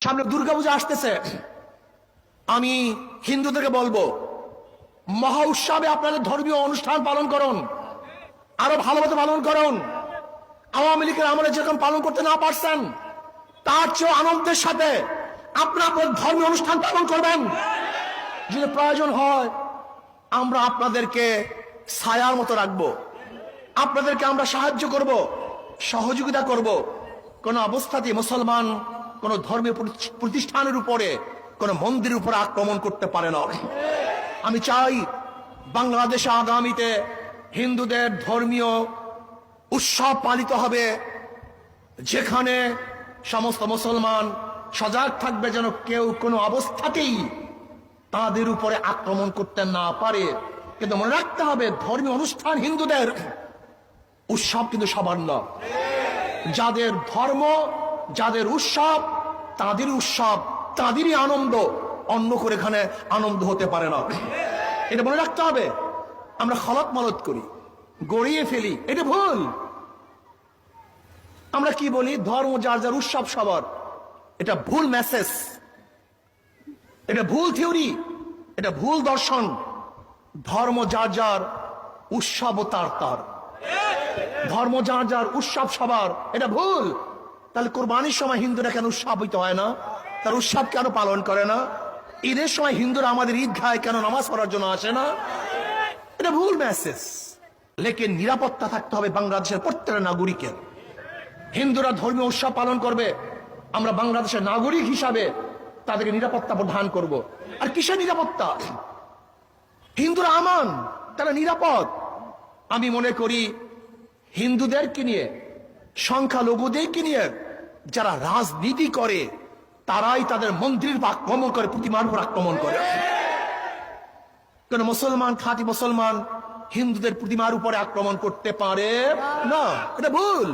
সামনে দুর্গাপূজা আসতেছে, আমি হিন্দুদেরকে বলবো মহা উৎসবে আপনাদের ধর্মীয় অনুষ্ঠান পালন করুন, আরো ভালোমতো পালন করুন। আওয়ামী লীগের আমলে যেরকম পালন করতে না পারছেন, তার চেয়ে আনন্দের সাথে আপনারা আপনার ধর্মীয় অনুষ্ঠান পালন করবেন। যদি প্রয়োজন হয় আমরা আপনাদেরকে ছায়ার মতো রাখবো, আপনাদেরকে আমরা সাহায্য করব, সহযোগিতা করব। কোন অবস্থাতেই মুসলমান কোন ধর্মীয় প্রতিষ্ঠানের উপরে, কোন মন্দিরের উপরে আক্রমণ করতে পারে না। আমি চাই বাংলাদেশে আগামীতে হিন্দুদের ধর্মীয় উৎসব পালিত হবে, যেখানে সমস্ত মুসলমান সজাগ থাকবে যেন কেউ কোনো অবস্থাতেই তাদের উপরে আক্রমণ করতে না পারে। কিন্তু মনে রাখতে হবে, ধর্মীয় অনুষ্ঠান হিন্দুদের, উৎসব কিন্তু সবার না। যাদের ধর্ম, যাদের উৎসব, তাদের উৎসব, তাদেরই আনন্দ, অন্য করে এখানে আনন্দ হতে পারে না। এটা মনে রাখতে হবে। আমরা খলত মলত করি, গড়িয়ে ফেলি, এটা ভুল। আমরা কি বলি, ধর্ম যার যার, উৎসব সবার। এটা ভুল মেসেজ, এটা ভুল থিওরি, এটা ভুল দর্শন। ধর্ম যার যার, উৎসব তার তার। ধর্ম যার যার, উৎসব সবার, এটা ভুল। তাহলে কোরবানির সময় হিন্দুরা কেন উৎসবিত হয় না? তার উৎসব কেন পালন করে না? ঈদের সময় হিন্দুরা আমাদের ঈদগাহে কেন নামাজ পড়ার জন্য আসে না? এটা ভুল মেসেজ। লেকিন নিরাপত্তা থাকতে হবে বাংলাদেশের প্রত্যেকটা নাগরিকের। হিন্দুরা ধর্মীয় উৎসব পালন করবে, আমরা বাংলাদেশের নাগরিক হিসাবে তাদেরকে নিরাপত্তা প্রদান করব। আর কিসের নিরাপত্তা? হিন্দুরা আমান, তারা নিরাপদ। আমি মনে করি হিন্দুদেরকে নিয়ে, সংখ্যালঘুদেরকে নিয়ে যারা রাজনীতি করে, তারাই তাদের মন্দিরের উপর আক্রমণ করে, প্রতিমার উপর আক্রমণ করে। কোন মুসলমান, খাঁটি মুসলমান হিন্দুদের প্রতিমার উপরে আক্রমণ করতে পারে না, এটা ভুল।